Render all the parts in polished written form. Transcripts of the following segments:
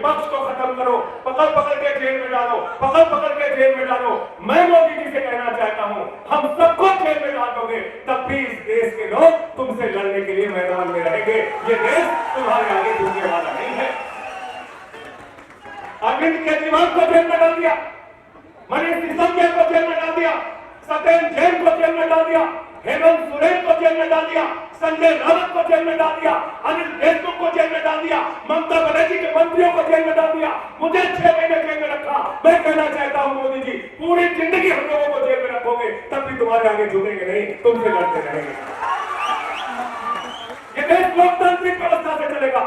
विपक्ष को खत्म करो, पकड़ पकड़ के जेल में डालो, पकड़ पकड़ के जेल में डालो। मैं मोदी जी से कहना चाहता हूं, हम सबको जेल में डाल दोगे, तब भी इस देश के लोग तुमसे लड़ने के लिए मैदान में रहेंगे। ये देश तुम्हारे आगे झुकने वाला नहीं है। अरविंद केजरीवाल को जेल में डाल दिया, मनीष सिसोदिया को जेल में डाल दिया, सत्येंद्र जैन को जेल में डाल दिया, हेमंत सोरेन को जेल में डाल दिया, संजय रावत को जेल में डाल दिया, अनिल देशमुख को जेल में डाल दिया, ममता बनर्जी के मंत्रियों को जेल में डाल दिया, मुझे 6 महीने जेल में रखा। मैं कहना चाहता हूं मोदी जी, पूरी जिंदगी हम लोगों को जेल में रखोगे, तब भी तुम्हारे आगे झुकेंगे नहीं, तुमसे लड़ते रहेंगे। ये देश लोकतांत्रिक व्यवस्था से चलेगा,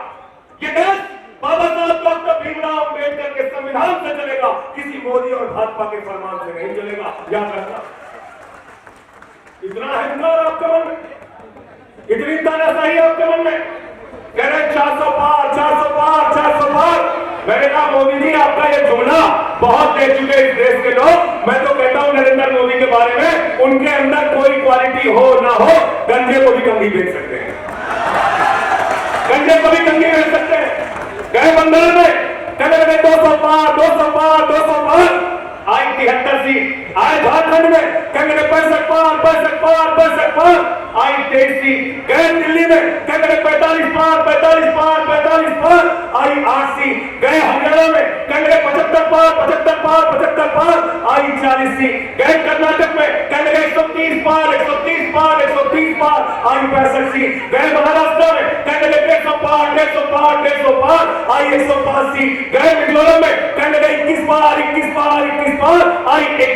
ये देश बाबा साहब डॉक्टर भीमराव अम्बेडकर के संविधान से चलेगा, किसी मोदी और भाजपा के फरमान से नहीं चलेगा। याद रखना, इतना अहंकार आपके मन में, इतनी तानाशाही आपके मन में, कह रहे 400 पार 400 पार 400 पार। मैंने कहा मोदी जी, आपका ये जुमला बहुत देख चुके इस देश के लोग। मैं तो कहता हूं नरेंद्र मोदी के बारे में, उनके अंदर कोई क्वालिटी हो ना हो, गंजे को भी कंघी बेच सकते हैं, गंजे को भी कंघी बेच सकते हैं। गए बंगाल में, कहने लगे 200 पार 200 पार 200 पार, आई 73 सीट। आए झारखंड में, कहने लगे 65 पार 65 पार 65 पार, आई 23 सीट। गए दिल्ली में, कहने लगे 45 पार 45 पार 45 पार, आई 8 सीट। गए हरियाणा में, कहने लगे 75 पार 75 पार 75 पार, आई 40 सीट। गए कर्नाटक में, कहने लगे 130 पार 130 पार 130 पार, आई 65 सीट। गए महाराष्ट्र में, कहने लगे 150 पार 150 पार 150 पार, आई 105 सीट। गए मिजोरम में, कहने लगे 21 पार 21 पार 21 पार, आई 1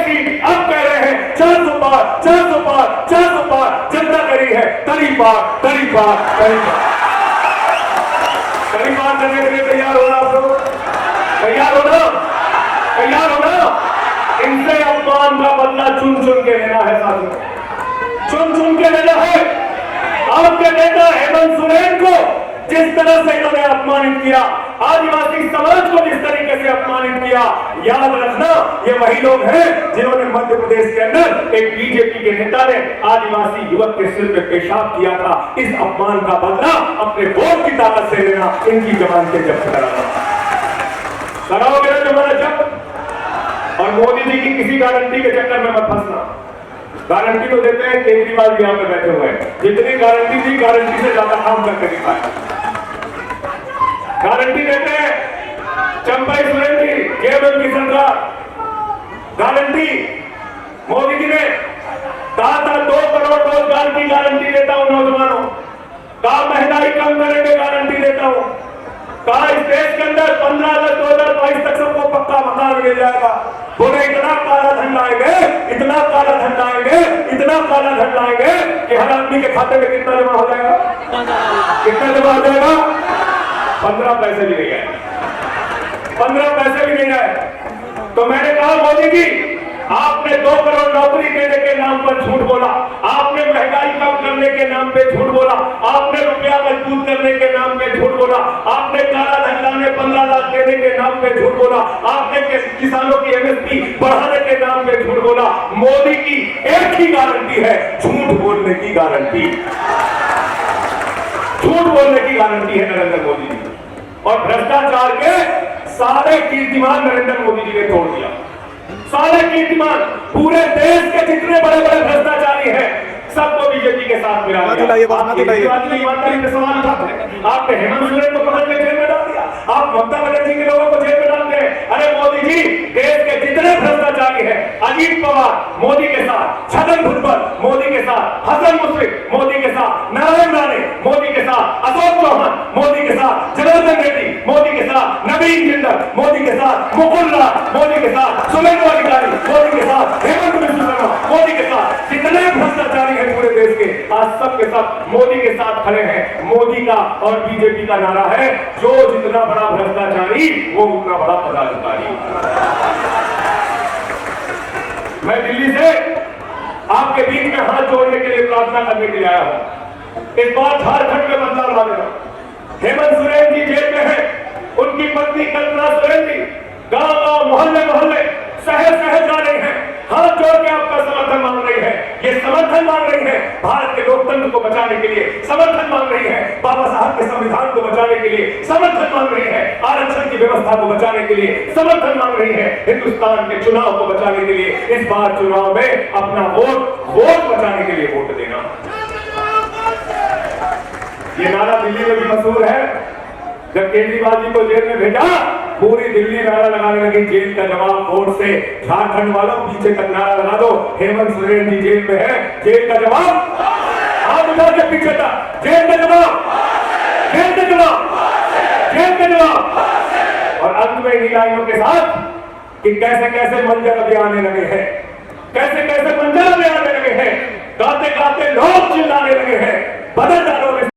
सीट। अब कह रहे हैं 400 पार 400 पार 400 पार। जनता करी है तरी पार तरी पार तरी पार। तरी पार करने के लिए तैयार होना, आप लोग तैयार होना, तैयार होना। इनसे अपमान का बदला चुन चुन के लेना है साथियों, चुन चुन के लेना है। आपके नेता हेमंत सोरेन को जिस तरह से इन्होंने अपमानित किया, आदिवासी समाज को जिस तरीके से अपमानित किया, याद रखना ये वही लोग हैं जिन्होंने मध्य प्रदेश के अंदर एक बीजेपी के नेता ने आदिवासी युवक के सिर पे पेशाब किया था। इस अपमान का बदला अपने वोट की ताकत से लेना, इनकी जबान के जब्त कराना। कराओगे ना जमाना जब्त। और मोदी जी की किसी गारंटी के चक्कर में मत फंसना। गारंटी तो देते हैं, केजरीवाल भी यहाँ पे बैठे हुए हैं, जितनी गारंटी थी गारंटी से ज्यादा काम करके दिखाया। गारंटी देते हैं चंपाई सोरेन जी, केवल की सरकार गारंटी। मोदी जी ने कहा था 2 करोड़ रोजगार की गारंटी देता हूं नौजवानों, कहा महंगाई कम करेंगे गारंटी देता हूं, कहा इस देश के अंदर 15 अगस्त 2022 तक सबको पक्का मकान मिल जाएगा। बोले इतना काला धन लाएंगे, इतना काला धन लाएंगे, इतना काला धन लाएंगे कि हर आदमी के खाते में कितना जमा हो जाएगा, कितना जमा हो जाएगा? 15 पैसे भी नहीं आए, 15 पैसे भी नहीं आए। तो मैंने कहा मोदी जी, आपने 2 करोड़ नौकरी देने के नाम पर झूठ बोला, आपने महंगाई कम करने के नाम पे झूठ बोला, आपने रुपया मजबूत करने के नाम पे झूठ बोला, आपने काला धन लाने 15 लाख देने के नाम पे झूठ बोला, आपने किसानों की एमएसपी बढ़ाने के नाम पे झूठ बोला। मोदी की एक ही गारंटी है, झूठ बोलने की गारंटी, झूठ बोलने की गारंटी है नरेंद्र मोदी जी। और भ्रष्टाचार के सारे कीर्तिमान नरेंद्र मोदी जी ने तोड़ दिया, सारे कीर्तिमान। पूरे देश के जितने बड़े बड़े भ्रष्टाचारी हैं सबको बीजेपी के साथ मिला दिया। ईमानदारी पे सवाल उठाते हैं, आपने हेमंत सोरेन को पकड़ के जेल में डाल दिया, आप ममता बनर्जी के लोगों को जेल में डालते हैं। अरे मोदी जी, देश के जितने भ्रष्टाचारी हैं, अजीत पवार मोदी के साथ, छगन भुजबल मोदी के साथ, हसन मुश्रीफ मोदी के साथ, नारायण राणे मोदी के साथ, अशोक चौहान मोदी के साथ, जनार्दन रेड्डी मोदी के साथ, नवीन जिंदल मोदी के साथ, मुकुल राय मोदी के साथ, सुवेंदु अधिकारी मोदी के साथ, हेमंत बिस्वा शर्मा मोदी के साथ, जितने भ्रष्टाचारी हैं पूरे देश के, आज सब के सब मोदी के साथ खड़े हैं। मोदी का और बीजेपी का नारा है, जो जितना बड़ा भ्रष्टाचारी वो उतना बड़ा पदाधिकारी। मैं दिल्ली से आपके बीच में हाथ जोड़ने के लिए प्रार्थना करने के लिए आया हूं। इस बार झारखंड में बदलाव ला देना। हेमंत सोरेन जी जेल में है, उनकी पत्नी कल्पना सोरेन जी गांव गांव मोहल्ले मोहल्ले शहर शहर जा रही है, हाथ जोड़ के आपका समर्थन मांग रही है। ये समर्थन मांग रही है भारत के लोकतंत्र को बचाने के लिए, समर्थन मांग रही है बाबा साहब के संविधान को बचाने के लिए, समर्थन मांग रही है आरक्षण की व्यवस्था को बचाने के लिए समर्थन मांग रही है, हिंदुस्तान के चुनाव को बचाने के लिए, इस बार चुनाव में अपना वोट बचाने के लिए वोट देना। ये नारा दिल्ली में भी मशहूर है। जब केजरीवाल जी को जेल में भेजा, पूरी दिल्ली नारा लगाने लगी, जेल का जवाब वोट से। झारखंड वालों पीछे तक नारा लगा दो, हेमंत सोरेन जी जेल में है, जेल का जवाब हाथ उठा के पीछे तक, जेल का जवाब, जेल का जवाब, जेल का जवाब। और अंत में इन लाइनों के साथ कि कैसे कैसे मंजर अभी आने लगे हैं, कैसे कैसे मंजर अभी आने लगे हैं, गाते गाते लोग चिल्लाने लगे हैं, बदल डालो